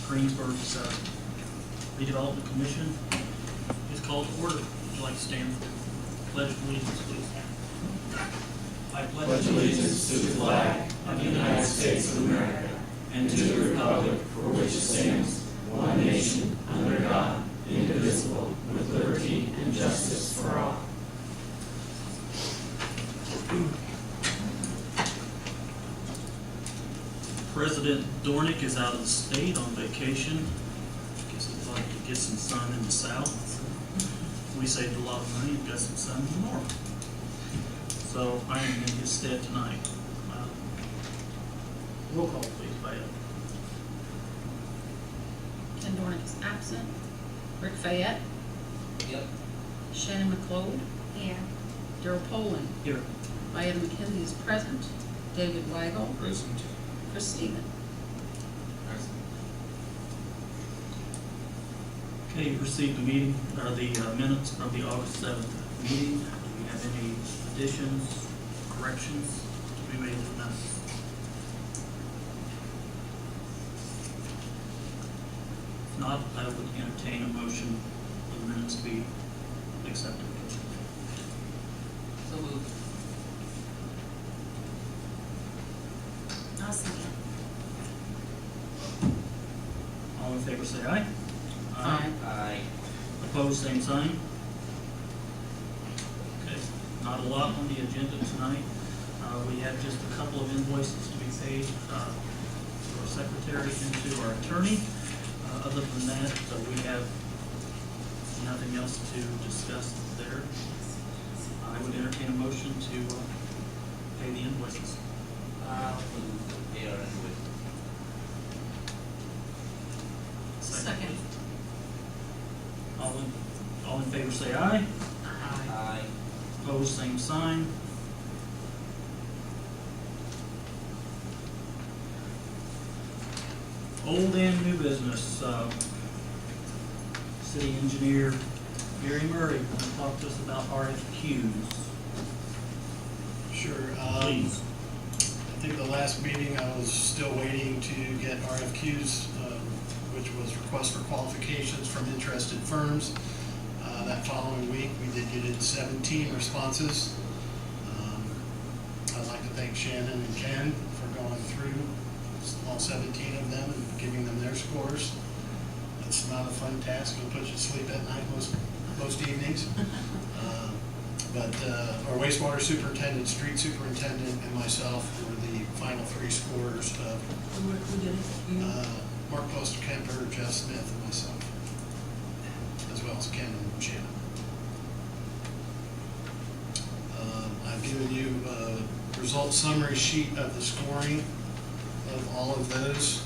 Greensburg's redevelopment commission is called to order. Would you like to stand for the pledge of allegiance, please? I Pledge allegiance to the flag of the United States of America and to the republic for which it stands, one nation, under God, indivisible, with liberty and justice for all. President Dornick is out of the state on vacation. Guess he thought he could get some sun in the south. We saved a lot of money and got some sun in the north. So I am in his stead tonight. Roll call, please, Violet. Ken Dornick is absent. Rick Fayette. Yep. Shannon McLeod. Here. Daryl Poland. Here. Violet McKinley is present. David Weigel. Present. Chris Stephen. Okay, you received the meeting, or the minutes of the August 7th meeting. Do we have any additions, corrections to be made to the minutes? If not, I would entertain a motion for the minutes to be accepted. So moved. I'll second. All in favor say aye. Aye. Aye. Opposed, same sign. Okay, not a lot on the agenda tonight. We have just a couple of invoices to be paid to our secretary and to our attorney. Other than that, we have nothing else to discuss there. I would entertain a motion to pay the invoices. Pay our invoice. Second. All in favor say aye. Aye. Aye. Opposed, same sign. Old and new business. City engineer Gary Murray want to talk to us about RFQs. Sure. Please. I think the last meeting I was still waiting to get RFQs, which was request for qualifications from interested firms. That following week, we did get in 17 responses. I'd like to thank Shannon and Ken for going through all 17 of them and giving them their scores. It's not a fun task. It'll put you to sleep at night most evenings. But our wastewater superintendent, street superintendent, and myself were the final three scorers of Who did it? Mark Poster-Kemper, Jeff Smith, and myself, as well as Ken and Shannon. I've given you a result summary sheet of the scoring of all of those.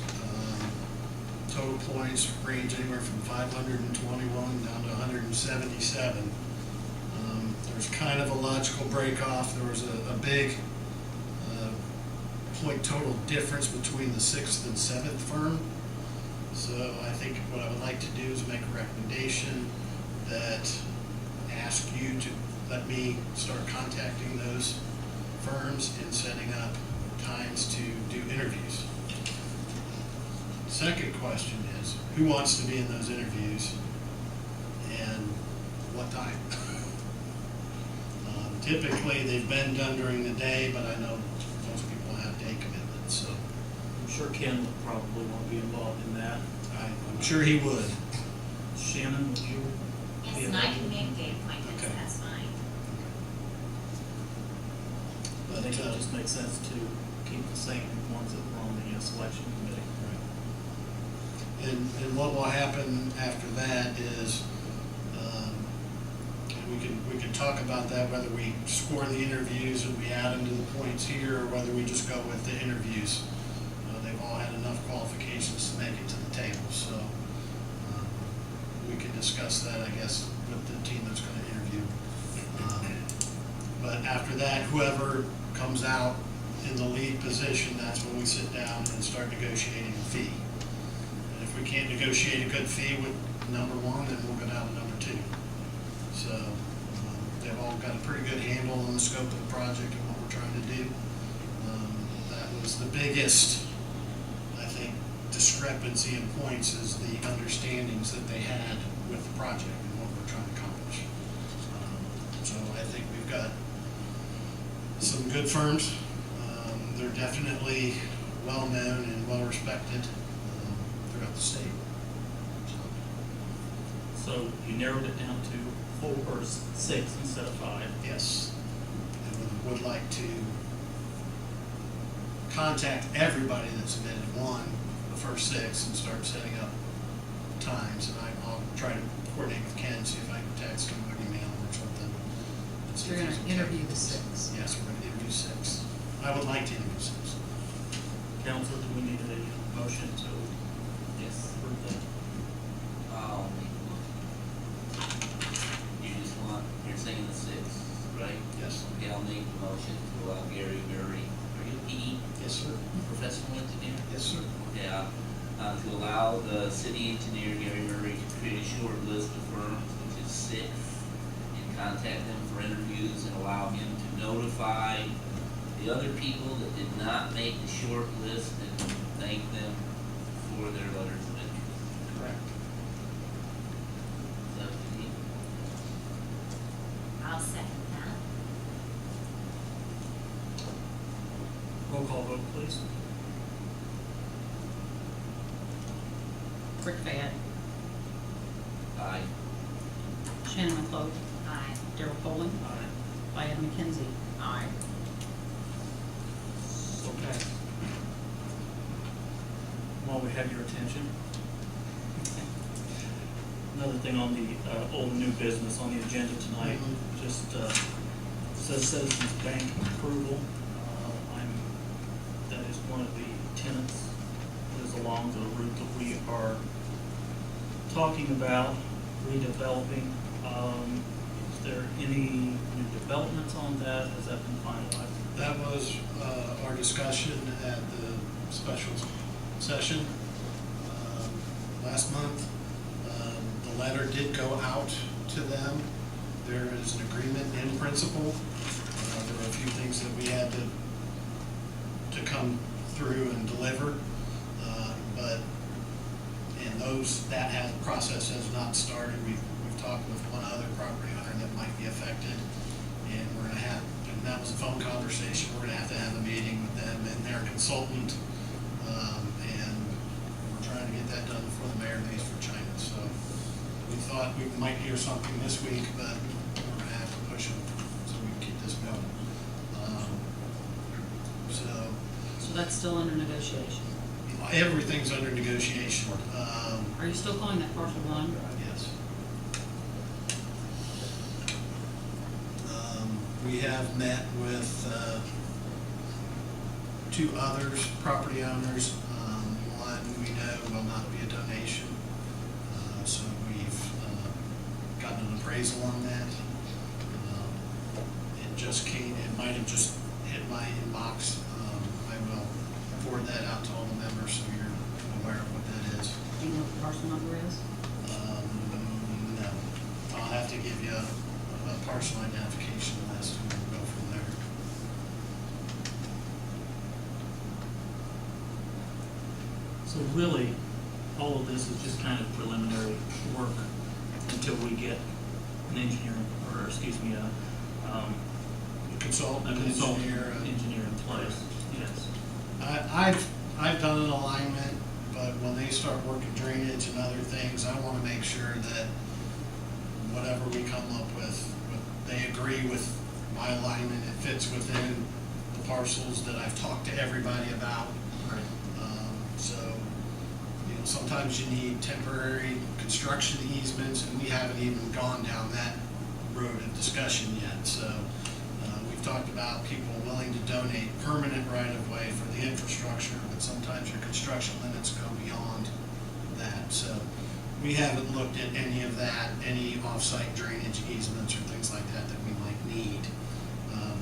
Total points range anywhere from 521 down to 177. There's kind of a logical break off. There was a big point total difference between the 6th and 7th firm. So I think what I would like to do is make a recommendation that ask you to let me start contacting those firms and setting up times to do interviews. Second question is, who wants to be in those interviews and what time? Typically, they've been done during the day, but I know most people have day commitments, so I'm sure Ken would probably want to be involved in that. I'm sure he would. Shannon, would you? Yes, and I can make day appointments, Okay. that's fine. I think it just makes sense to keep the same ones that were on the selection committee. And what will happen after that is, we can talk about that, whether we score the interviews and we add them to the points here, or whether we just go with the interviews. They've all had enough qualifications to make it to the table, so we can discuss that, I guess, with the team that's going to interview. But after that, whoever comes out in the lead position, that's when we sit down and start negotiating a fee. And if we can't negotiate a good fee with number one, then we'll go down to number two. So they've all got a pretty good handle on the scope of the project and what we're trying to do. That was the biggest, I think, discrepancy in points is the understandings that they had with the project and what we're trying to accomplish. So I think we've got some good firms. They're definitely well-known and well-respected throughout the state. So you narrowed it down to 4 or 6 instead of 5. Yes, and would like to contact everybody that submitted the first 6, and start setting up times. And I'll try to coordinate with Ken, see if I can text him or email him or something. and see So you're if gonna he's okay. interview the 6. Yes, we're gonna interview 6. I would like to interview 6. Council, do we need a motion to Yes. approve that? I'll make a motion. You just want, you're saying the 6, right? Yes. Okay, I'll make the motion to allow Gary Murray, are you a PE, Yes, sir. professional engineer? Yes, sir. Yeah, to allow the city engineer, Gary Murray, to create a short list of firms, which is 6, and contact them for interviews and allow him to notify the other people that did not make the short list and thank them for their letters of interest. Correct. Is that what you need? I'll second that. Roll call vote, please. Rick Fayette, Aye. Shannon McClough, Aye. Darrell Poland, Aye. Diane McKenzie. Aye. Okay. While we have your attention, another thing on the old and new business on the agenda tonight, just says Citizens Bank approval. That is one of the tenants that is along the route that we are talking about redeveloping. Is there any new developments on that? Has that been finalized? That was our discussion at the special session last month. The letter did go out to them. There is an agreement in principle. There were a few things that we had to come through and deliver, that process has not started. We've talked with one other property owner that might be affected, and we're gonna have, and that was a phone conversation, we're gonna have to have a meeting with them and their consultant, and we're trying to get that done before the mayor leaves for China. So we thought we might hear something this week, but we're gonna have to push them so we can keep this going. So that's still under negotiation. Everything's under negotiation. Are you still calling that parcel 1? Yes. We have met with 2 others, property owners. One we know will not be a donation. So we've gotten an appraisal on that. It just came, it might have just hit my inbox. I will forward that out to all the members so you're aware of what that is. Do you know what the parcel number is? No, I'll have to give you a parcel identification list and we'll go from there. So really, all of this is just kind of preliminary work until we get an engineer, or excuse me, a Consultant, engineer engineer. in place. Yes. I've done an alignment, but when they start working drainage and other things, I want to make sure that whatever we come up with, they agree with my alignment, it fits within the parcels that I've talked to everybody about. Right. So, sometimes you need temporary construction easements, and we haven't even gone down that road of discussion yet. So, we've talked about people willing to donate permanent right-of-way for the infrastructure, but sometimes your construction limits go beyond that. So, we haven't looked at any of that, any off-site drainage easements or things like that that we might need.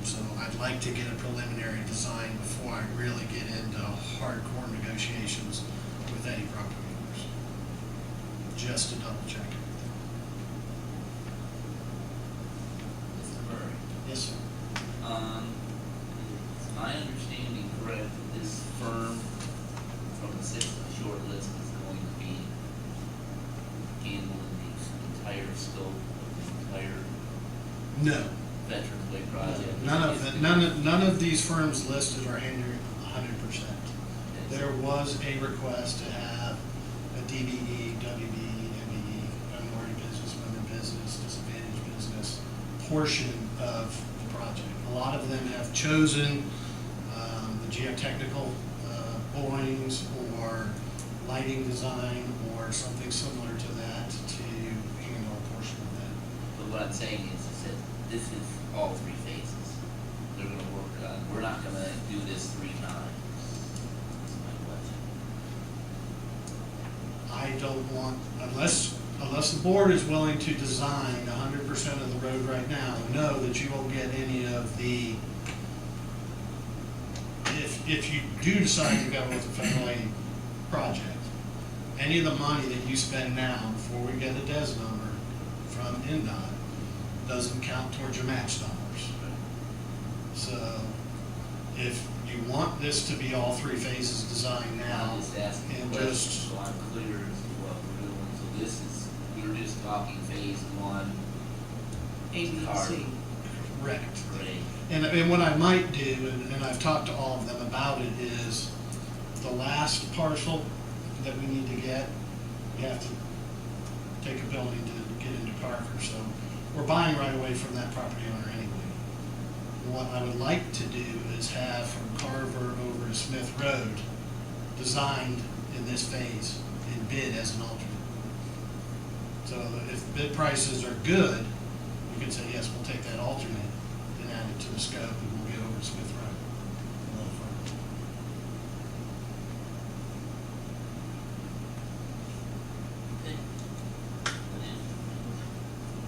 So I'd like to get a preliminary design before I really get into hardcore negotiations with any property owners, just to double check everything. Mr. Murray? Yes, sir. Is my understanding correct that this firm from the 6th short list also entire No, Veterans Way project? none of these firms listed are hindering 100%. There was a request to have a DBE, WBE, MBE, minority business, women business, disadvantaged business portion of the project. A lot of them have chosen the geotechnical borings or lighting design or something similar to that to handle a portion of that. But what I'm saying is that this is all three phases. They're gonna work on, we're not gonna do this 3 times. That's my question. I don't want, unless the board is willing to design 100% of the road right now, know that you won't get any of the, if you do decide to go with the federal aid project, any of the money that you spend now before we get a DES number from NDOT doesn't count towards your match dollars. So if you want this to be all 3 phases designed now, I'm just asking and questions just, so I'm clear as to what we're doing. So this is, we're just talking phase 1, A, B, Car. C. correct. right? And what I might do, and I've talked to all of them about it, is the last parcel that we need to get, we have to take a building to get into Carver. So we're buying right away from that property owner anyway. What I would like to do is have from Carver over to Smith Road designed in this phase and bid as an alternate. So if bid prices are good, we can say, yes, we'll take that alternate and add it to the scope and we'll get over to Smith Road a little further. Okay. That is.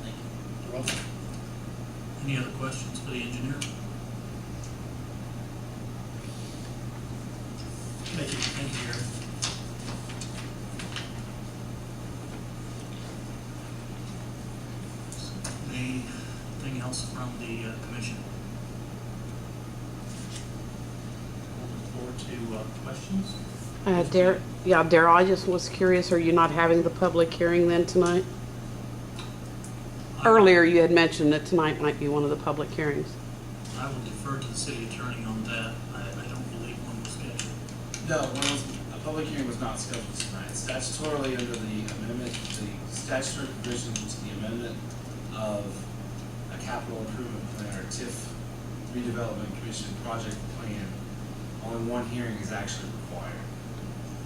Thank you. You're welcome. Any other questions for the engineer? Thank you. Thank you, Gary. Anything else from the commission? Open the floor to questions? Darryl, I just was curious, are you not having the public hearing then tonight? Earlier you had mentioned that tonight might be one of the public hearings. I will defer to the city attorney on that. I don't believe one was scheduled. No, a public hearing was not scheduled tonight. Statutorily, under the amendment, the statutory provision to the amendment of a capital improvement plan or TIF redevelopment commission project plan, only one hearing is actually required.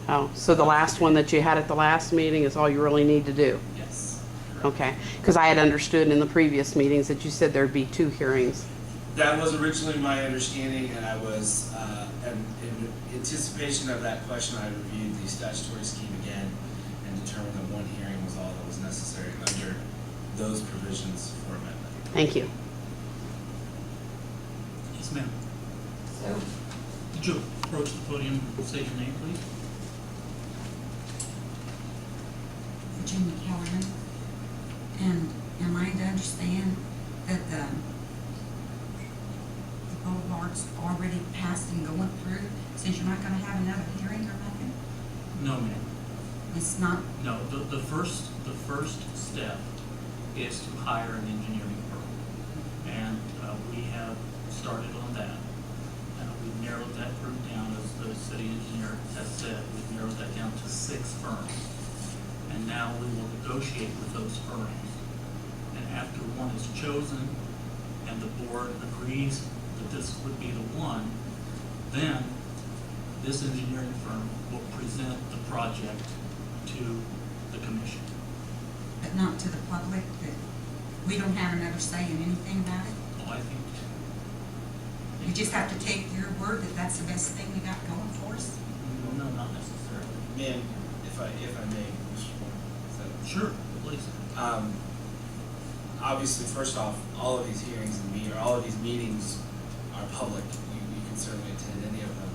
Oh, so the last one that you had at the last meeting is all you really need to do? Yes. Okay, because I had understood in the previous meetings that you said there'd be 2 hearings. That was originally my understanding, and I was, in anticipation of that question, I reviewed the statutory scheme again and determined that one hearing was all that was necessary under those provisions for amendment. Thank you. Yes, ma'am. Would you approach the podium and state your name, please? Virginia Kellerman. And am I to understand that the boulevard's already passed and going through, since you're not gonna have another hearing or nothing? No, ma'am. It's not, No, the first step is to hire an engineering firm. And we have started on that. We've narrowed that group down, as the city engineer has said, we've narrowed that down to 6 firms. And now we will negotiate with those firms. And after one is chosen and the board agrees that this would be the one, then this engineering firm will present the project to the commission. but not to the public, that we don't have another say in anything about it? Well, I think We just have to take your word that that's the best thing we got going for us? no, not necessarily. Ma'am, if I may, Mr. Moore, is that? Sure, please. Obviously, first off, all of these hearings and all of these meetings are public. You can certainly attend any of them.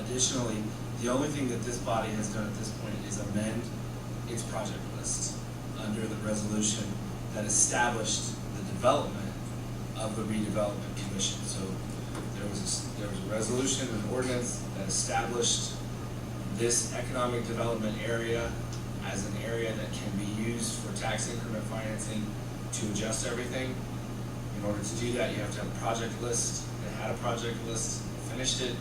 Additionally, the only thing that this body has done at this point is amend its project list under the resolution that established the development of the redevelopment commission. So there was a resolution, an ordinance that established this economic development area as an area that can be used for tax increment financing to adjust everything. In order to do that, you have to have a project list. They had a project list, finished it,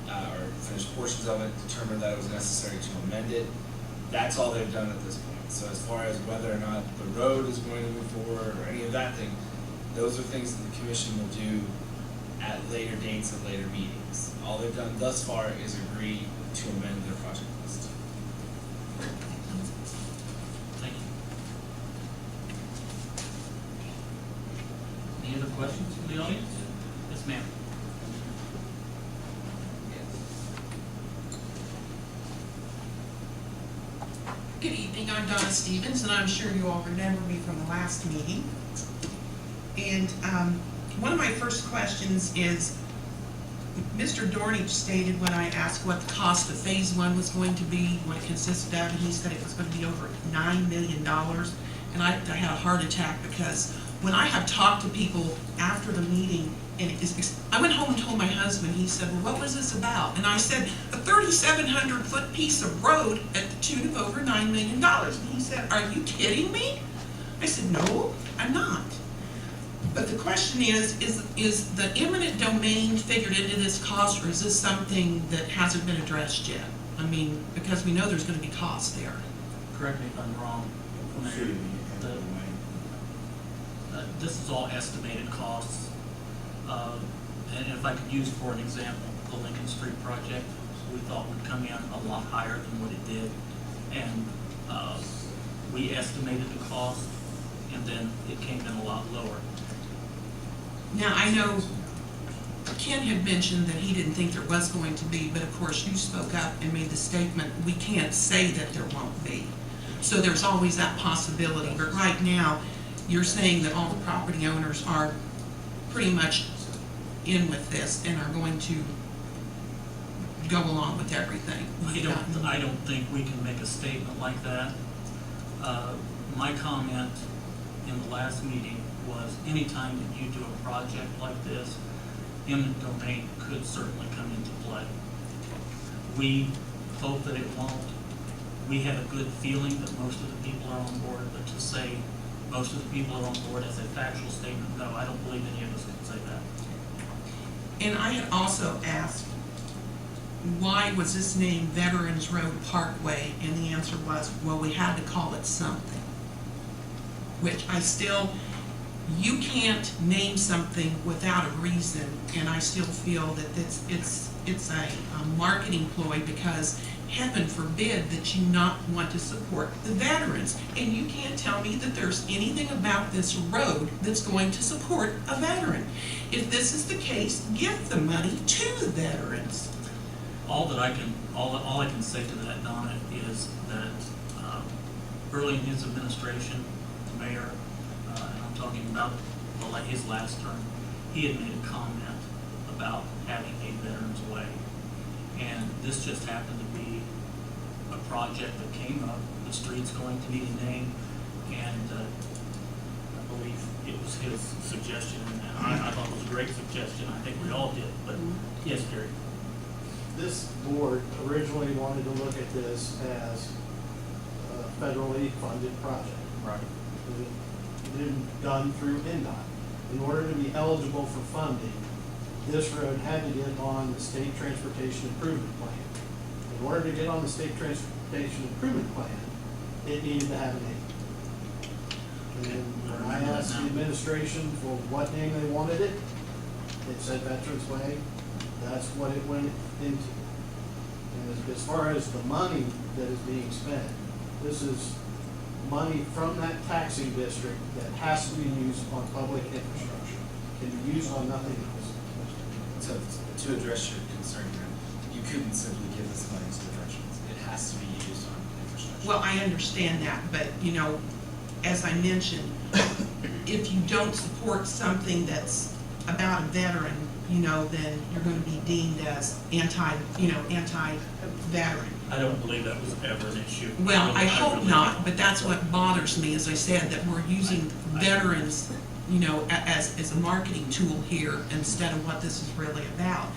or finished portions of it, determined that it was necessary to amend it. That's all they've done at this point. So as far as whether or not the road is going to move forward or any of that thing, those are things that the commission will do at later dates and later meetings. All they've done thus far is agree to amend their project list. Thank you. Any other questions from the audience? Yes, ma'am. Good evening, I'm Donna Stevens, and I'm sure you all remember me from the last meeting. And one of my first questions is, Mr. Dornich stated when I asked what the cost of phase one was going to be, what it consisted of, and he said it was going to be over $9 million. And I had a heart attack because when I have talked to people after the meeting, and I went home and told my husband, he said, well, what was this about? And I said, a 3,700-foot piece of road at the tune of over $9 million. And he said, are you kidding me? I said, no, I'm not. But the question is the eminent domain figured into this cost, or is this something that hasn't been addressed yet? I mean, because we know there's going to be costs there. Correct me if I'm wrong. This is all estimated costs. And if I could use for an example, the Lincoln Street project, we thought would come in a lot higher than what it did. And we estimated the cost, and then it came in a lot lower. Now, I know Ken had mentioned that he didn't think there was going to be, but of course you spoke up and made the statement, we can't say that there won't be. So there's always that possibility, but right now, you're saying that all the property owners are pretty much in with this and are going to go along with everything. I don't think we can make a statement like that. My comment in the last meeting was anytime that you do a project like this, eminent domain could certainly come into play. We hope that it won't. We have a good feeling that most of the people are on board, but to say most of the people are on board as a factual statement, no, I don't believe any of us can say that. And I had also asked, why was this named Veterans Road Parkway? And the answer was, well, we had to call it something. Which I still, you can't name something without a reason, and I still feel that it's a marketing ploy, because heaven forbid that you not want to support the veterans. And you can't tell me that there's anything about this road that's going to support a veteran. If this is the case, give the money to the veterans. All I can say to that, Donna, is that early in his administration, the mayor, and I'm talking about his last term, he had made a comment about having a Veterans Way. And this just happened to be a project that came up. The street's going to need a name, and I believe it was his suggestion, and I thought it was a great suggestion. I think we all did, but yes, Gary. This board originally wanted to look at this as a federally funded project. Right. It had done through INDOT. In order to be eligible for funding, this road had to get on the State Transportation Improvement Plan. In order to get on the State Transportation Improvement Plan, it needed to have a name. And when I asked the administration for what name they wanted it said Veterans Way. That's what it went into. And as far as the money that is being spent, this is money from that taxing district that has to be used on public infrastructure. Can be used on nothing else. So to address your concern here, you couldn't simply give this money to the veterans. It has to be used on infrastructure. Well, I understand that, but, you know, as I mentioned, if you don't support something that's about a veteran, you know, then you're going to be deemed as anti-veteran. I don't believe that was ever an issue. Well, I hope really not, don't. but that's what bothers me, as I said, that we're using veterans, you know, as a marketing tool here instead of what this is really about.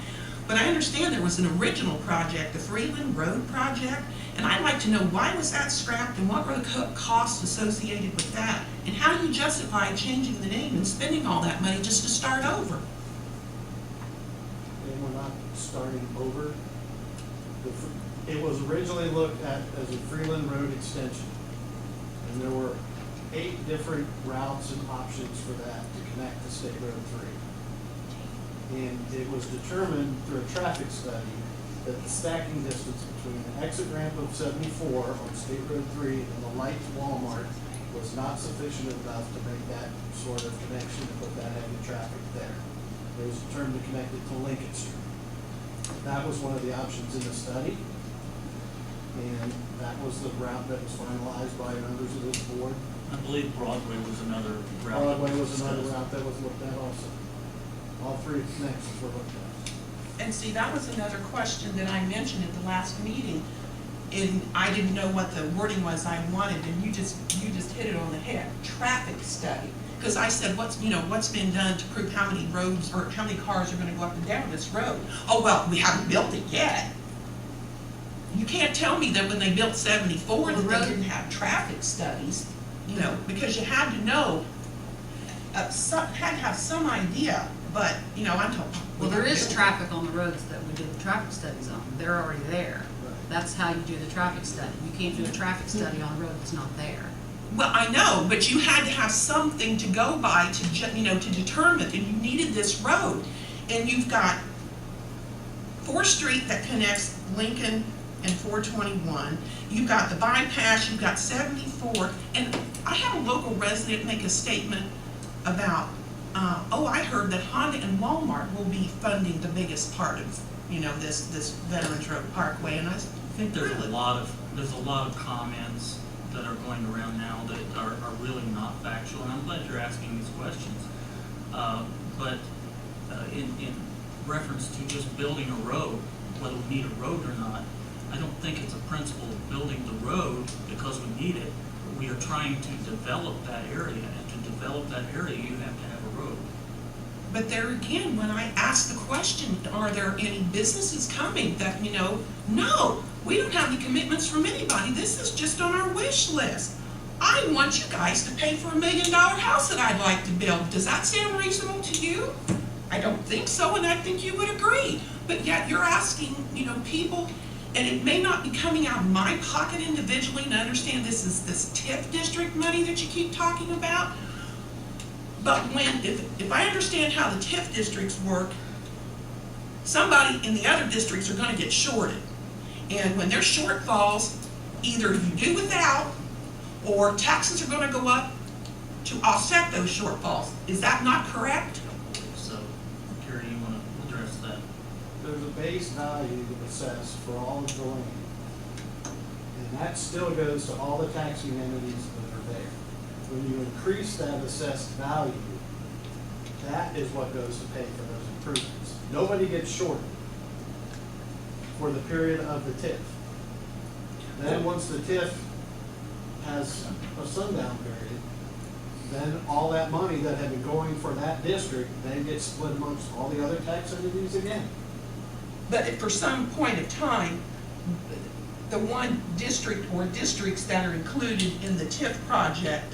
But I understand there was an original project, the Freeland Road project, And I'd like to know, why was that scrapped and what were the costs associated with that? And how do you justify changing the name and spending all that money just to start over? And we're not starting over. It was originally looked at as a Freeland Road extension. And there were 8 different routes and options for that to connect to State Road 3. And it was determined through a traffic study that the stacking distance between the exit ramp of 74 on State Road 3 and the light Walmart was not sufficient enough to make that sort of connection to put that heavy traffic there. It was determined to connect it to Lincoln Street. That was one of the options in the study. And that was the route that was finalized by members of this board. I believe Broadway was another route. Broadway was another route that was looked at also. All 3 connections were looked at. And see, that was another question that I mentioned at the last meeting, and I didn't know what the wording was I wanted, and you just hit it on the head. Traffic study. Because I said, what's been done to prove how many roads or how many cars are going to go up and down this road? Oh, well, we haven't built it yet. You can't tell me that when they built 74 that they didn't have traffic studies, because you had to know, had to have some idea, but, I'm told. Well, there is traffic on the roads that we did the traffic studies on. They're already there. That's how you do the traffic study. You can't do a traffic study on a road that's not there. Well, I know, but you had to have something to go by to determine, and you needed this road. And you've got 4th Street that connects Lincoln and 421. You've got the bypass, you've got 74, and I had a local resident make a statement about, I heard that Honda and Walmart will be funding the biggest part of, this Veterans Road Parkway, and I think there's a lot of comments that are going around now that are really not factual, and I'm glad you're asking these questions. But in reference to just building a road, whether we need a road or not, I don't think it's a principle of building the road because we need it. We are trying to develop that area, and to develop that area, you have to have a road. But there again, when I ask the question, are there any businesses coming that, no, we don't have any commitments from anybody. This is just on our wish list. I want you guys to pay for $1 million house that I'd like to build. Does that sound reasonable to you? I don't think so, and I think you would agree. But yet you're asking, people, and it may not be coming out of my pocket individually, and I understand this is this TIF district money that you keep talking about. But if I understand how the TIF districts work, somebody in the other districts are going to get shorted. And when there's shortfalls, either you do without, or taxes are going to go up to offset those shortfalls. Is that not correct? So, Gary, you want to address that? There's a base value assessed for all of the land. And that still goes to all the taxing entities that are there. When you increase that assessed value, that is what goes to pay for those improvements. Nobody gets shorted for the period of the TIF. Then once the TIF has a sundown period, then all that money that had been going for that district then gets split amongst all the other tax entities again. But if for some point of time, the one district or districts that are included in the TIF project,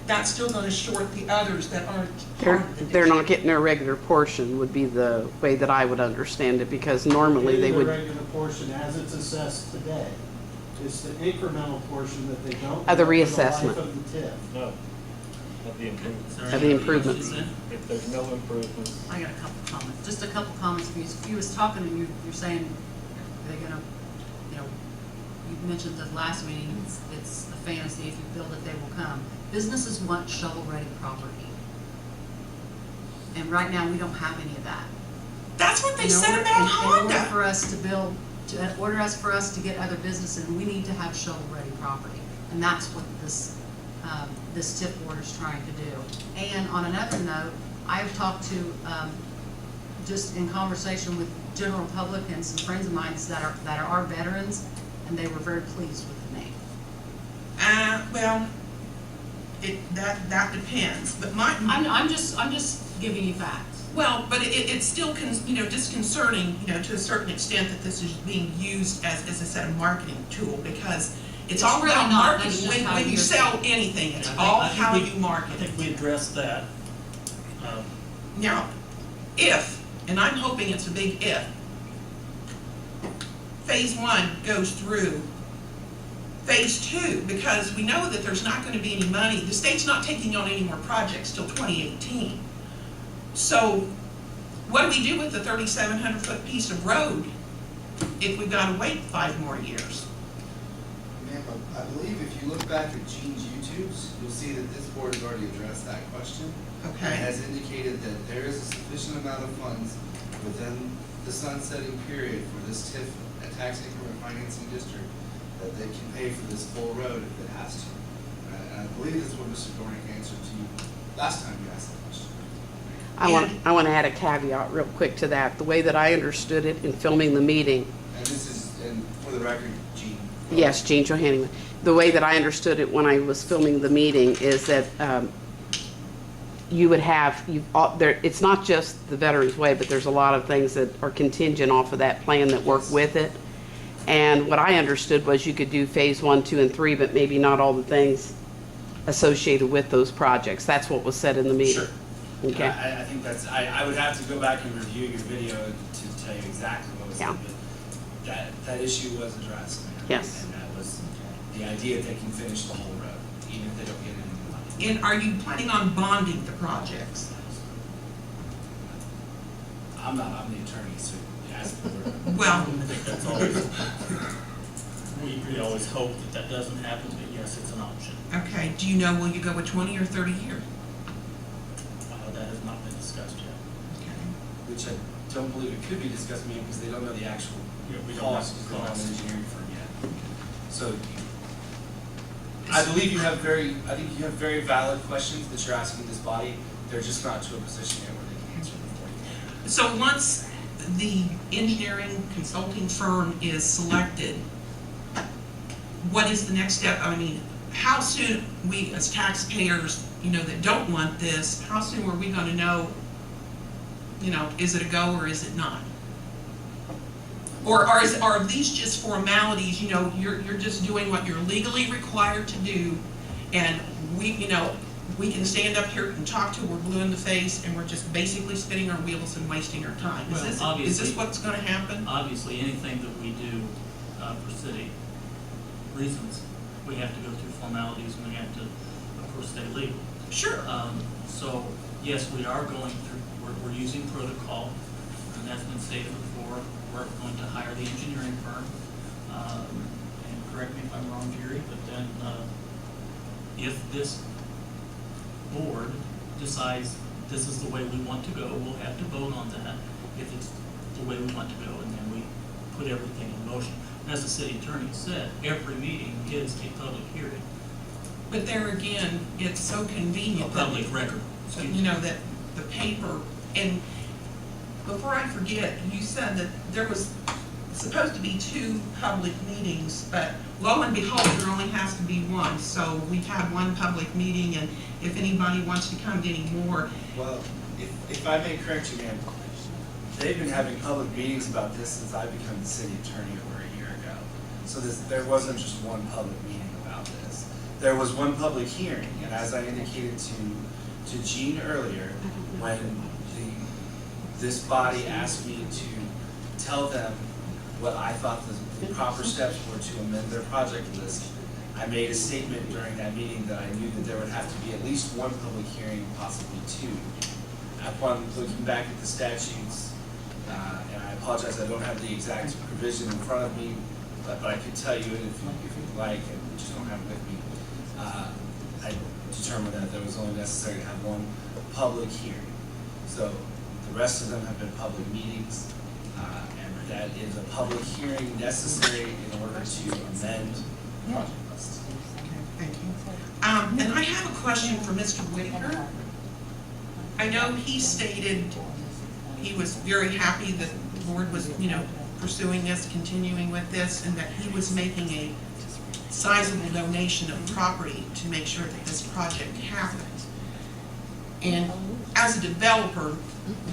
that's still going to short the others that aren't part of the They're not district. getting their regular portion would be the way that I would understand it, because normally they The would, regular portion as it's assessed today. It's the incremental portion that they don't. Of the get for the reassessment. life of the TIF. No, of the improvements. Is there Of any the other improvements. questions then? If there's no improvements, I got a couple comments, just a couple comments for you. You was talking and you're saying they're gonna, you mentioned the last meeting, it's a fantasy, if you build it, they will come. Businesses want shovel-ready property. And right now, we don't have any of that. That's what they In said order- about in order Honda. for us to build, for us to get other businesses, we need to have shovel-ready property. And that's what this TIF board is trying to do. And on another note, I've talked to, just in conversation with general public and some friends of mine that are veterans, and they were very pleased with the name. Well, that depends, but I'm just giving you facts. Well, but it's still, disconcerting, to a certain extent that this is being used as I said, a marketing tool, because it's all really about not. marketing. That's just how When you you're- sell anything, it's And all I think how we- you market. I think we addressed that. Now, if, and I'm hoping it's a big if, phase 1 goes through, phase 2, because we know that there's not gonna be any money, the state's not taking on any more projects till 2018. So, what do we do with the 3,700-foot piece of road if we've gotta wait 5 more years? Ma'am, I believe if you look back at Gene's YouTubes, you'll see that this board has already addressed that question. And Okay, has indicated that there is a sufficient amount of funds within the sunsetting period for this TIF, a tax increment financing district, that they can pay for this full road if it has to. And I believe that's what Mr. Dornick answered to you last time you asked that question. I want to add a caveat real quick to that. The way that I understood it in filming the meeting, And this is, and for the record, Gene. yes, Jean Johanneman, the way that I understood it when I was filming the meeting is that you would have, it's not just the Veterans Way, but there's a lot of things that are contingent off of that plan that work with it. And what I understood was you could do phase 1, 2, and 3, but maybe not all the things associated with those projects. That's what was said in the meeting. Sure. Okay. I think that's, I would have to go back and review your video to tell you exactly what was said, Yeah. but that issue was addressed. Yes. And that was the idea that they can finish the whole road, even if they don't get any money. and are you planning on bonding the projects? I'm the attorney, so ask the board. Well, I think that's always, we always hope that doesn't happen, but yes, it's an option. okay, do you know, will you go with 20 or 30 years? That has not been discussed yet. Okay. Which I don't believe it could be discussed, ma'am, because they don't know the actual Yeah, we don't have cost the of the cost. engineering firm yet. So I believe you have I think you have very valid questions that you're asking this body. They're just not to a position yet where they can answer them for you. So once the engineering consulting firm is selected, what is the next step? I mean, how soon, we as taxpayers, that don't want this, how soon are we gonna know, is it a go or is it not? Or are these just formalities, you're just doing what you're legally required to do, and we can stand up here and talk till we're blue in the face, and we're just basically spinning our wheels and wasting our time? Well, Is obviously- this what's gonna happen? Obviously, anything that we do for city reasons, we have to go through formalities and we have to, of course, stay legal. Sure. So, yes, we are going through, we're using protocol, and that's been stated before. We're going to hire the engineering firm, and correct me if I'm wrong, Jerry, but then, if this board decides this is the way we want to go, we'll have to vote on that, if it's the way we want to go, and then we put everything in motion. As the city attorney said, every meeting is a public hearing, But there again, it's so a convenient that, public record. Excuse me. that the paper, and before I forget, you said that there was supposed to be 2 public meetings, but lo and behold, there only has to be 1. So we've had 1 public meeting, and if anybody wants to come to any more, Well, if I may correct you, ma'am, they've been having public meetings about this since I became the city attorney over a year ago. So there wasn't just 1 public meeting about this. There was 1 public hearing, and as I indicated to Gene earlier, when this body asked me to tell them what I thought the proper steps were to amend their project list, I made a statement during that meeting that I knew that there would have to be at least 1 public hearing, possibly 2. Upon looking back at the statutes, and I apologize, I don't have the exact provision in front of me, but I could tell you it if you'd like, and you just don't have it with me. I determined that there was only necessary to have 1 public hearing. So the rest of them have been public meetings, and that is a public hearing necessary in order to amend the project list. thank you. And I have a question for Mr. Whitaker. I know he stated he was very happy that the board was, pursuing this, continuing with this, and that he was making a sizable donation of property to make sure that this project happened. And as a developer,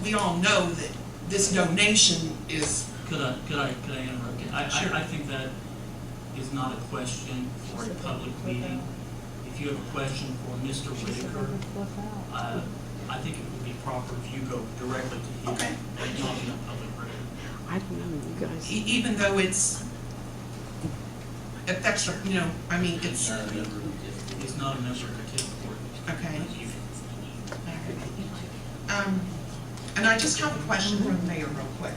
we all know that this donation is, Could I interrupt? Sure. I think that is not a question for a public meeting. If you have a question for Mr. Whitaker, I think it would be proper if you go directly to him, Okay. and not in a public record. I don't know, you guys. even though it's, affects, I mean, it's, Not a member of the He's not a member of the TIF board. okay. And I just have a question for the mayor real quick.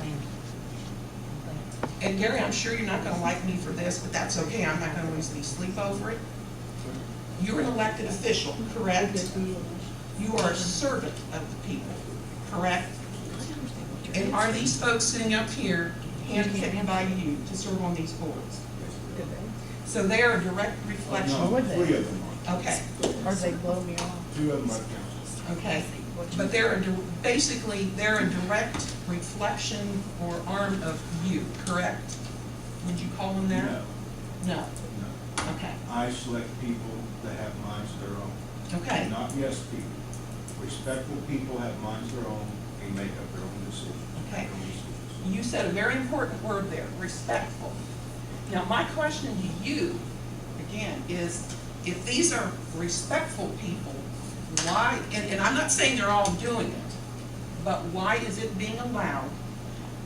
And Gary, I'm sure you're not gonna like me for this, but that's okay, I'm not gonna lose any sleep over it. You're an elected official, correct? You are a servant of the people, correct? And are these folks sitting up here handpicked by you to serve on these boards? So they are a direct reflection. No, 3 of them are. Okay, Or they blow me off. 2 of them are council. okay. But basically, they're a direct reflection or arm of you, correct? Would you call them that? No, No, no. okay, I select people that have minds of their own. okay. Not yes people. Respectful people have minds of their own, they make up their own decisions. Okay. Their own decisions. You said a very important word there, respectful. Now, my question to you, again, is if these are respectful people, why, and I'm not saying they're all doing it, but why is it being allowed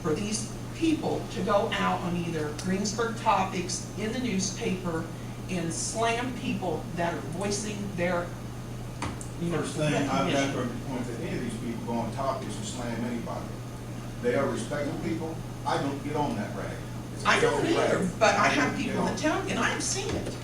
for these people to go out on either Greensburg topics in the newspaper and slam people that are voicing their, First thing, I've got recognition? to point that any of these people go on topics and slam anybody. They are respectful people. I don't get on that rag. It's a I don't filthy either, rag. but I I have don't people get in on the it. town, and I have seen it.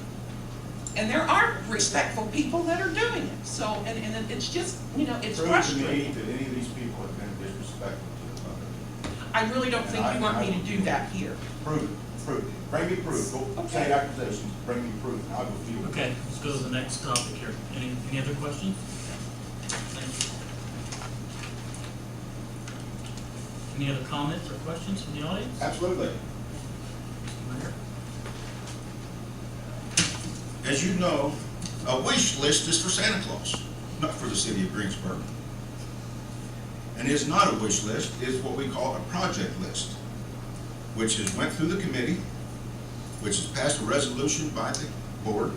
And there are respectful people that are doing it, so, and it's just, it's Prove to me frustrating. that any of these people have been disrespectful to the public. I really don't think you want me to do that here. Prove it, prove it. Bring me proof. Go Okay. say accusations, bring me proof, and I'll go feel it. Okay, let's go to the next topic here. Any other questions? Thank you. Any other comments or questions from the audience? Absolutely. Mayor? As you know, a wish list is for Santa Claus, not for the city of Greensburg. And it's not a wish list, it's what we call a project list, which has went through the committee, which has passed a resolution by the board,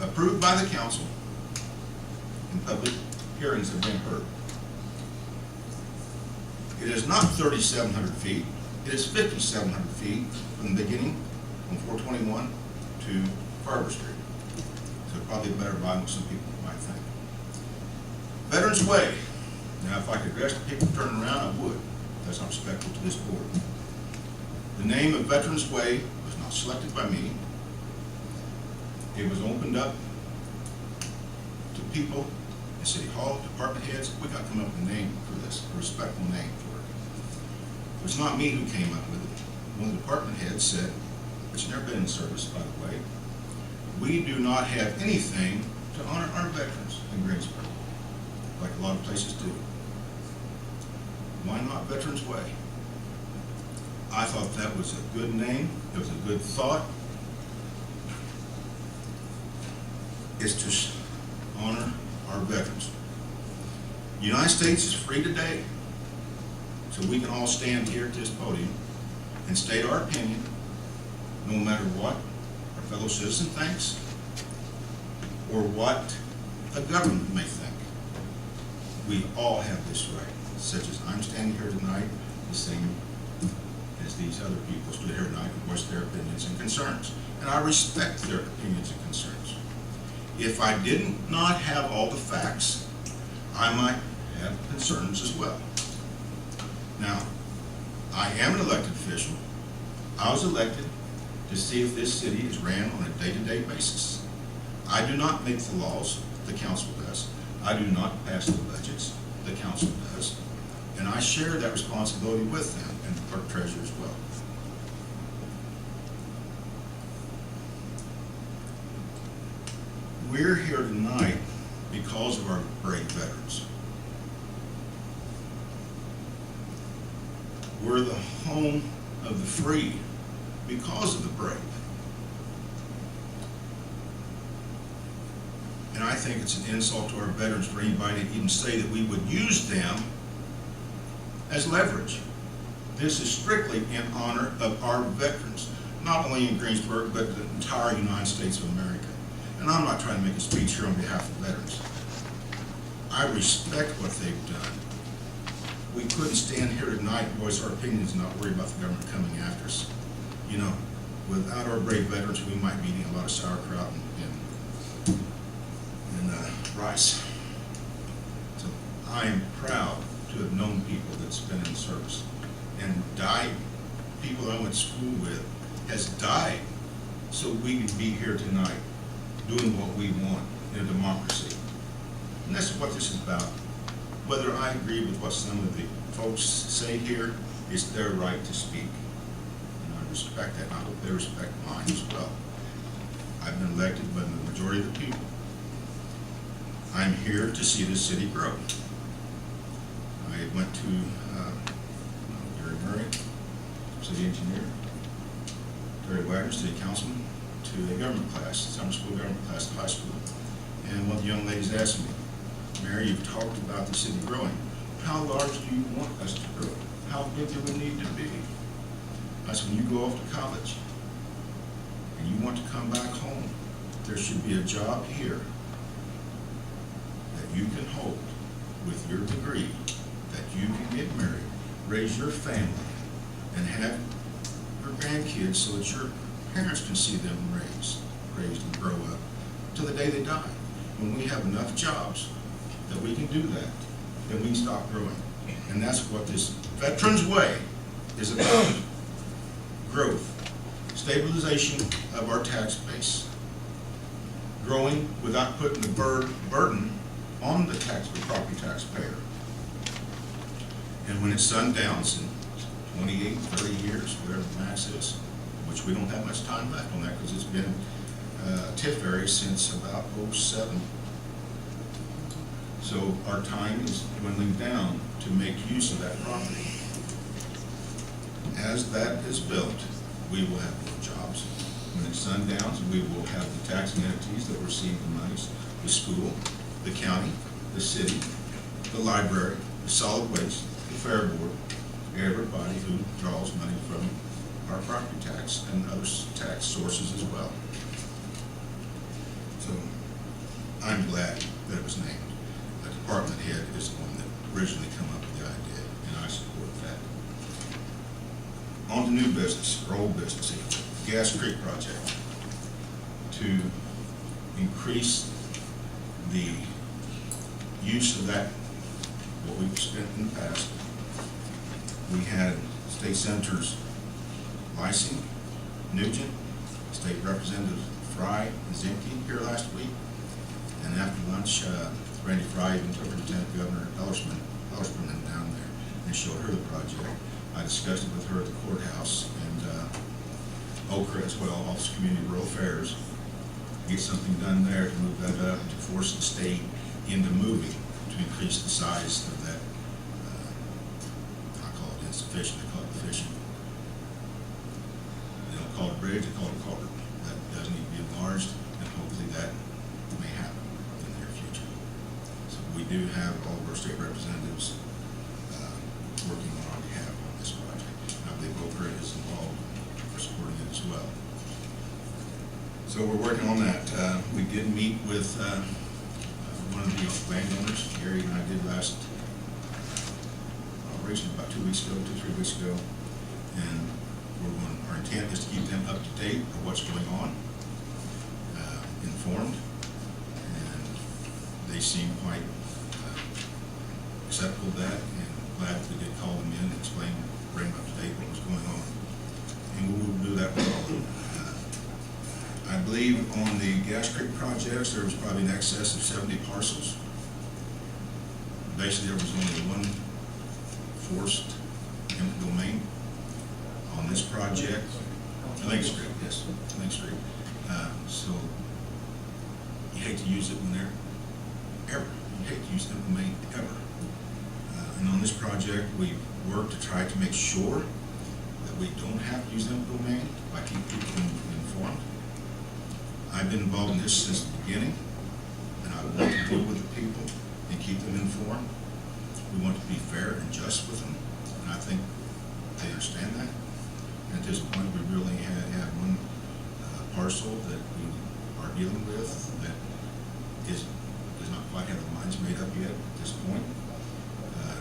approved by the council, and public hearings have been heard. It is not 3,700 feet, it is 5,700 feet from the beginning, from 421 to Carver Street. So probably a better buy than some people might think. Veterans Way. Now, if I could address the people turning around, I would. That's not respectful to this board. The name of Veterans Way was not selected by me. It was opened up to people in City Hall, department heads. We got to come up with a name for this, a respectful name for it. It was not me who came up with it. One of the department heads said, it's never been in service, by the way, we do not have anything to honor our veterans in Greensburg, like a lot of places do. Why not Veterans Way? I thought that was a good name, it was a good thought. It's to honor our veterans. The United States is free today, so we can all stand here at this podium and state our opinion, no matter what our fellow citizen thinks or what a government may think. We all have this right, such as I'm standing here tonight, the same as these other people stood here tonight and voiced their opinions and concerns. And I respect their opinions and concerns. If I did not have all the facts, I might have concerns as well. Now, I am an elected official. I was elected to see if this city is ran on a day-to-day basis. I do not make the laws, the council does. I do not pass the budgets, the council does. And I share that responsibility with them and the clerk treasurer as well. We're here tonight because of our brave veterans. We're the home of the free because of the brave. And I think it's an insult to our veterans for anybody to even say that we would use them as leverage. This is strictly in honor of our veterans, not only in Greensburg, but the entire United States of America. And I'm not trying to make a speech here on behalf of veterans. I respect what they've done. We couldn't stand here tonight and voice our opinions and not worry about the government coming after us. You know, without our brave veterans, we might be eating a lot of sauerkraut and rice. So I am proud to have known people that's been in service and died. People I went to school with has died so we can be here tonight doing what we want in a democracy. And that's what this is about. Whether I agree with what some of the folks say here, it's their right to speak. And I respect that, and I hope they respect mine as well. I've been elected by the majority of the people. I'm here to see this city grow. I went to Gary Murray, city engineer, Terry Wagner, city councilman, to a government class, summer school government class at high school. And one of the young ladies asked me, Mary, you've talked about the city growing. How large do you want us to grow? How big do we need to be? I said, when you go off to college and you want to come back home, there should be a job here that you can hold with your degree, that you can get married, raise your family, and have your grandkids so that your parents can see them raised and grow up till the day they die. When we have enough jobs that we can do that, then we can stop growing. And that's what this Veterans Way is about. Growth, stabilization of our tax base, growing without putting the burden on the property taxpayer. And when it's sundowns in 28, 30 years, whatever the max is, which we don't have much time left on that because it's been a TIF area since about 07. So our time is dwindling down to make use of that property. As that is built, we will have more jobs. When it's sundowns, we will have the taxing entities that receive the monies, the school, the county, the city, the library, the solid waste, the fair board, everybody who draws money from our property tax and other tax sources as well. So I'm glad that it was named. The department head is the one that originally came up with the idea, and I support that. On to new business, or old business, Gas Creek project. To increase the use of that, what we've spent in the past, we had State Senators Lysing, Nugent, State Representative Fry, and Zimke here last week. And after lunch, Randy Fry even took Lieutenant Governor Ellersman down there and showed her the project. I discussed it with her at the courthouse, and Okra as well, Office of Community Rural Affairs, get something done there to move that up, to force the state into moving, to increase the size of that, I call it insufficient, I call it deficient. They don't call it a bridge, they call it a culvert. That does need to be enlarged, and hopefully that may happen in the near future. So we do have all of our state representatives working on our behalf on this project. I believe Okra is involved for supporting it as well. So we're working on that. We did meet with one of the landowners, Gary and I did last, recently about 2 weeks ago, 2-3 weeks ago, and our intent is to keep them up to date of what's going on, informed, and they seem quite acceptable of that, and glad that we did call them in and explain, bring them up to date what was going on. And we will do that with all of them. I believe on the Gas Creek projects, there was probably in excess of 70 parcels. Basically, there was only one forced eminent domain on this project. Lake Street, yes, Lake Street. So you hate to use it when they're ever. You hate to use eminent domain ever. And on this project, we work to try to make sure that we don't have to use eminent domain by keeping people informed. I've been involved in this since the beginning, and I want to deal with the people and keep them informed. We want to be fair and just with them. and I think they understand that. And at this point, we really have one parcel that we are dealing with that does not quite have their minds made up yet at this point.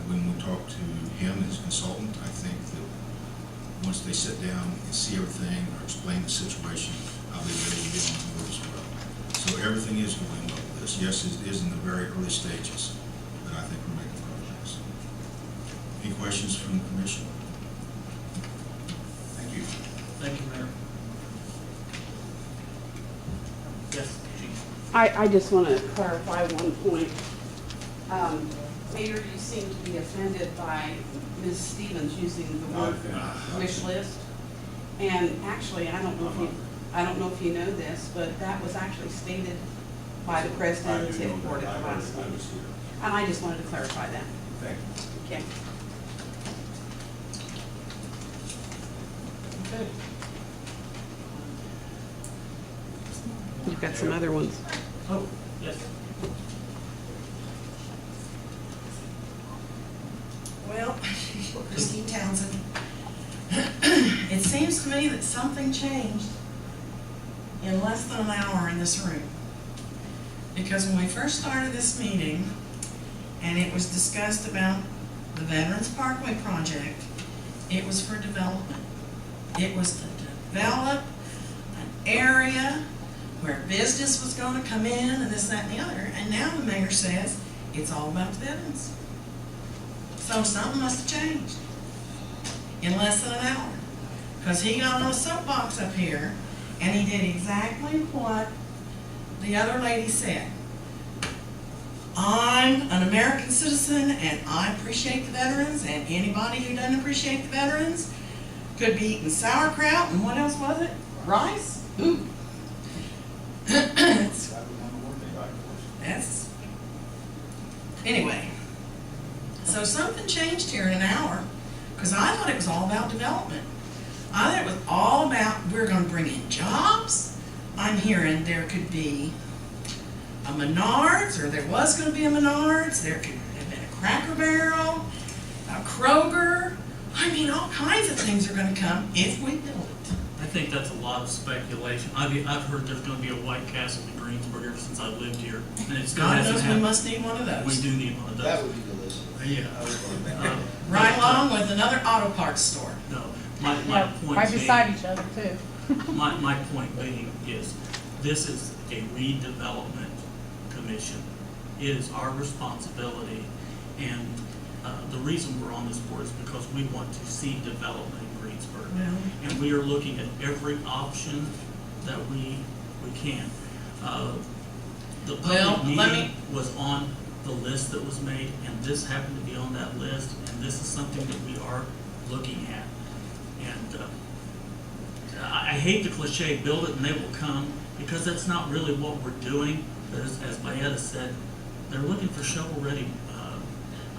When we talk to him and his consultant, I think that once they sit down and see everything or explain the situation, I'll be ready to get on board as well. So everything is going well with this. Yes, it is in the very early stages, but I think we're making progress. Any questions from the commission? Thank you. Thank you, Mayor. Yes, Chief. I just want to clarify one point. Mayor, you seem to be offended by Ms. Stevens using the word wish list. And actually, I don't know if you know this, but that was actually stated by the president of the TIF board at the last meeting. And I just wanted to clarify that. Thank you. Okay. Okay. You've got some other ones. Oh, yes. Well, Christine Townsend, it seems to me that something changed in less than an hour in this room. Because when we first started this meeting, and it was discussed about the Veterans Parkway project, it was for development. It was to develop an area where business was going to come in and this, that, and the other. And now the mayor says it's all about the veterans. So something must have changed in less than an hour. Because he got on a soapbox up here and he did exactly what the other lady said. I'm an American citizen and I appreciate the veterans, and anybody who doesn't appreciate the veterans could be eating sauerkraut and what else was it? Rice? Ooh. That's anyway. So something changed here in an hour, because I thought it was all about development. I thought it was all about we're going to bring in jobs. I'm hearing there could be a Menards, or there was going to be a Menards. There could have been a Cracker Barrel, a Kroger. I mean, all kinds of things are going to come if we build it. I think that's a lot of speculation. I've heard there's going to be a White Castle in Greensburg ever since I lived here, and it's still God hasn't knows we happened. must need one of those. We do need one of those. That would be delicious. Yeah. Right along with another auto parts store. No, my point Right being, beside each other too. my point being is, this is a redevelopment commission. It is our responsibility, and the reason we're on this board is because we want to see development in Greensburg. Well, And we are looking at every option that we can. The Well, public let meeting was on the list that was made, and this happened to be on that list, and this is something that we are looking at. And I hate the cliche, build it and they will come, because that's not really what we're doing. As Bayetta said, they're looking for shovel-ready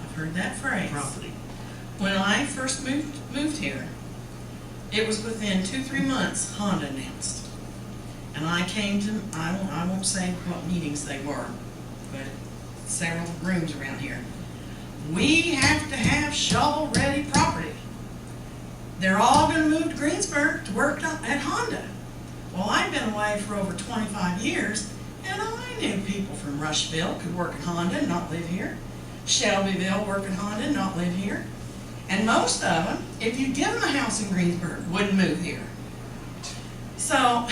I've heard that phrase. property. When I first moved here, it was within 2-3 months Honda announced. And I came to, I won't say what meetings they were, but several rooms around here. We have to have shovel-ready property. They're all gonna move to Greensburg to work at Honda. Well, I've been away for over 25 years, and I knew people from Rushville could work at Honda and not live here. Shelbyville work at Honda and not live here. And most of them, if you give them a house in Greensburg, wouldn't move here. So,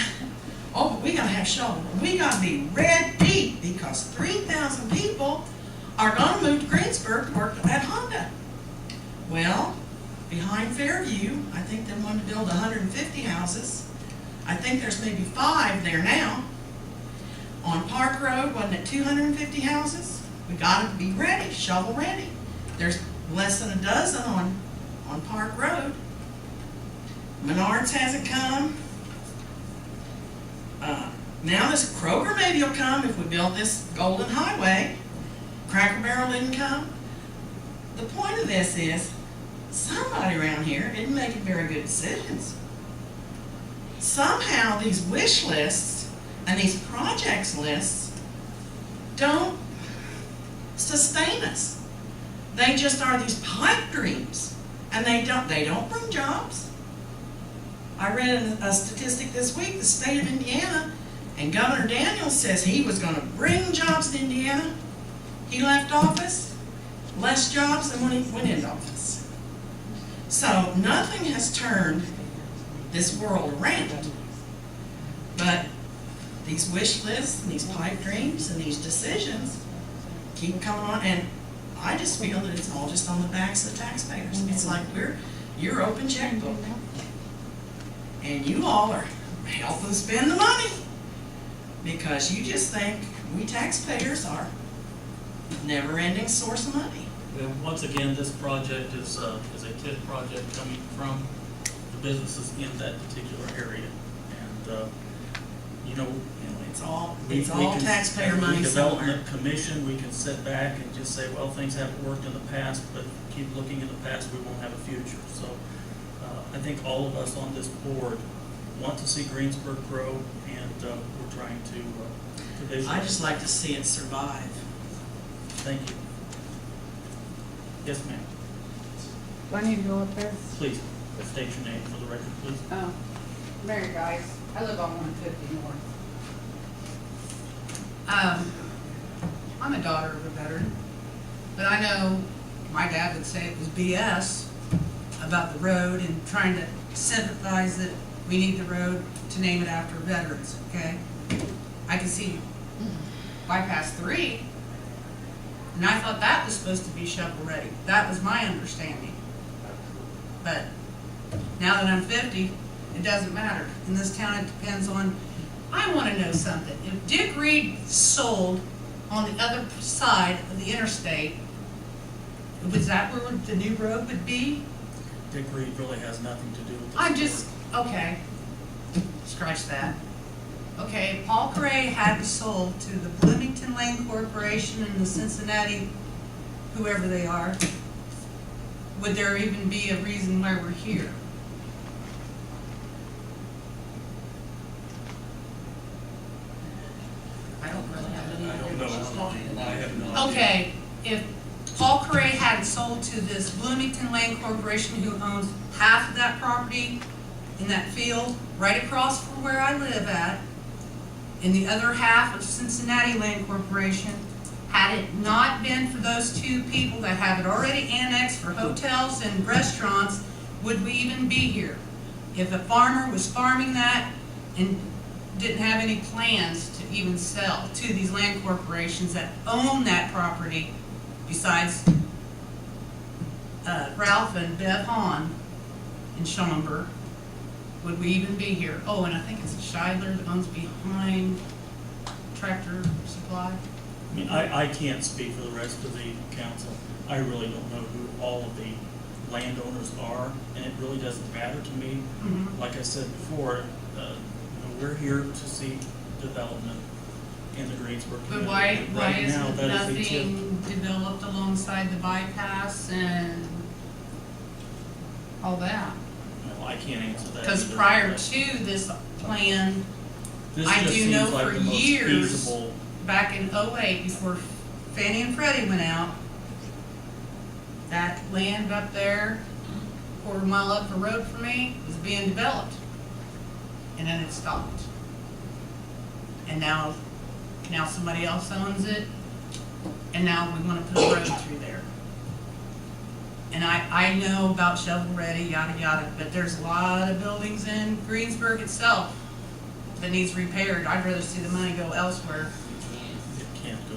oh, but we gotta have shovel. We gotta be red deep, because 3,000 people are gonna move to Greensburg to work at Honda. Well, behind Fairview, I think they wanted to build 150 houses. I think there's maybe 5 there now. On Park Road, wasn't it 250 houses? We gotta be ready, shovel ready. There's less than a dozen on Park Road. Menards hasn't come. Now this Kroger maybe will come if we build this Golden Highway. Cracker Barrel didn't come. The point of this is, somebody around here isn't making very good decisions. Somehow these wish lists and these projects lists don't sustain us. They just are these pipe dreams. And they don't bring jobs. I read a statistic this week, the state of Indiana, and Governor Daniels says he was gonna bring jobs to Indiana. He left office, less jobs than when he went into office. So nothing has turned this world around. But these wish lists and these pipe dreams and these decisions keep coming on, and I just feel that it's all just on the backs of the taxpayers. It's like you're open checkbook. And you all are helping spend the money because you just think we taxpayers are a never-ending source of money. Well, once again, this project is a TIF project coming from the businesses in that particular area. And, It's all we can- taxpayer as a money somewhere. redevelopment commission, we can sit back and just say, well, things haven't worked in the past, but keep looking in the past, we won't have a future. So I think all of us on this board want to see Greensburg grow, and we're trying to visualize. I just like to see it survive. Thank you. Yes, ma'am. Do I need to go up there? Please, state your name for the record, please. Oh, Mary guys, I live on 150 North. I'm a daughter of a veteran, but I know my dad would say it was BS about the road and trying to sympathize that we need the road to name it after veterans, okay? I can see bypass 3, and I thought that was supposed to be shovel-ready. That was my understanding. But now that I'm 50, it doesn't matter. In this town, it depends on, I want to know something. If Dick Reed sold on the other side of the interstate, was that where the new road would be? Dick Reed really has nothing to do with this. I'm just, okay, scratch that. Okay, if Paul Cray hadn't sold to the Bloomington Lane Corporation and the Cincinnati, whoever they are, would there even be a reason why we're here? I don't really have any I don't know. I have no idea. Okay, if Paul Cray hadn't sold to this Bloomington Lane Corporation who owns half of that property in that field right across from where I live at, and the other half of Cincinnati Lane Corporation, had it not been for those two people that have it already annexed for hotels and restaurants, would we even be here? If a farmer was farming that and didn't have any plans to even sell to these land corporations that own that property, besides Ralph and Bev Hahn in Schaumburg, would we even be here? Oh, and I think it's Scheidler that owns behind Tractor Supply. I mean, I can't speak for the rest of the council. I really don't know who all of the landowners are, and it really doesn't matter to me. Mhm. Like I said before, we're here to see development in the Greensburg But community. why Right now, isn't that is a tip. nothing developed alongside the bypass and all that? Well, I can't answer that. Because either, prior but to this plan, this I just do seems know like for the most years, feasible. back in '08, before Fannie and Freddie went out, that land up there, quarter mile up the road from me, was being developed. And then it stopped. And now somebody else owns it, and now we want to put a road through there. And I know about shovel-ready, yada, yada, but there's a lot of buildings in Greensburg itself that needs repaired. I'd rather see the money go elsewhere. It can't go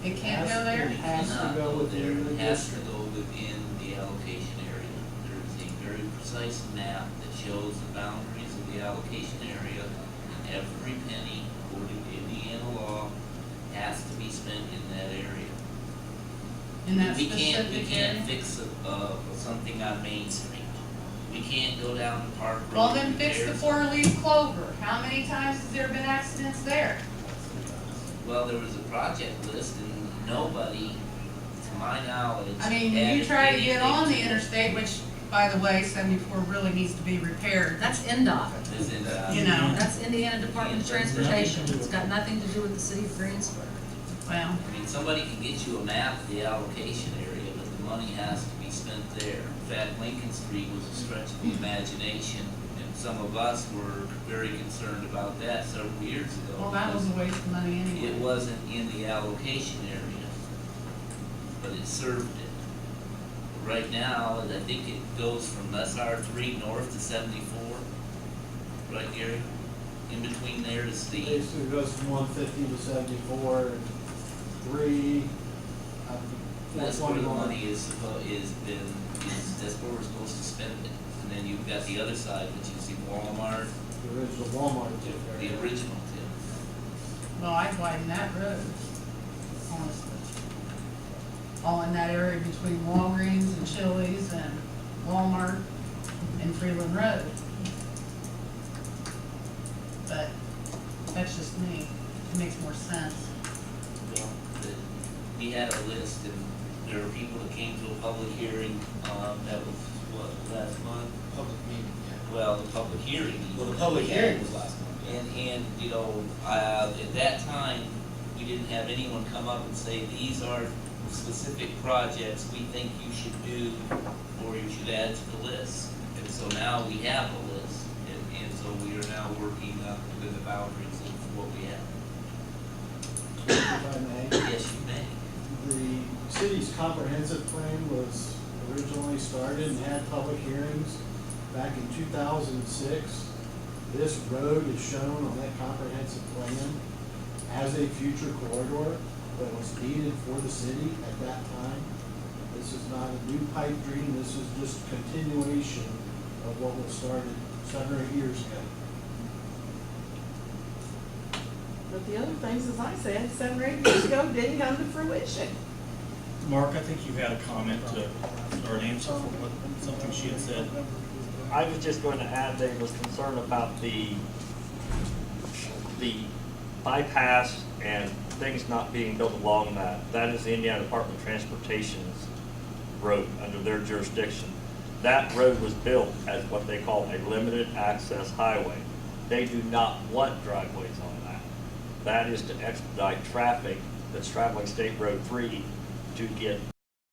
there. It can't go there? It has to go within the It has to district. go within the allocation area. There's a very precise map that shows the boundaries of the allocation area. And every penny, according to Indiana law, has to be spent in that area. In that We specific can't area? fix something on Main Street. We can't go down the Park Road. Well, then and fix the repair four-leaf clover. How many times has there been accidents there? Well, there was a project list and nobody, to my knowledge. I mean, when you added try to get on the anything to it. interstate, which, by the way, 74 really needs to be repaired. That's NDOT. Is in the- You know. That's Indiana Department of Transportation. It's got nothing to do with the city of Greensburg. Well, I mean, somebody can get you a map of the allocation area, but the money has to be spent there. In fact, Lincoln Street was a stretch of the imagination, and some of us were very concerned about that several years ago. Well, that was a waste of money anyway. It wasn't in the allocation area, but it served it. Right now, I think it goes from SR3 north to 74, right, Gary? In between there is the, Basically, it goes from 150 to 74, and 3, that's where the 421. money is that's where we're supposed to spend it. And then you've got the other side, which is the Walmart, The original Walmart tip the area. original tip. Well, I'd widen that road, honestly. All in that area between Walgreens and Chili's and Walmart and Freeland Road. But that's just me. It makes more sense. Well, we had a list, and there were people that came to a public hearing, that was, what, last month? Public meeting, yeah. Well, the public hearing. Well, the public hearing was last month. And, you know, at that time, we didn't have anyone come up and say, these are specific projects we think you should do, or you should add to the list. And so now we have a list, and so we are now working within the boundaries of what we have. If I may. Yes, you may. The city's comprehensive plan was originally started and had public hearings back in 2006. This road is shown on that comprehensive plan as a future corridor that was needed for the city at that time. This is not a new pipe dream, this is just continuation of what was started 7 or 8 years ago. But the other things, as I said, 7 or 8 years ago, didn't come to fruition. Mark, I think you had a comment or an answer for something she had said. I was just going to add, they was concerned about the bypass and things not being built along that. That is the Indiana Department of Transportation's road under their jurisdiction. That road was built as what they call a limited access highway. They do not want driveways on that. That is to expedite traffic that's traveling State Road 3 to get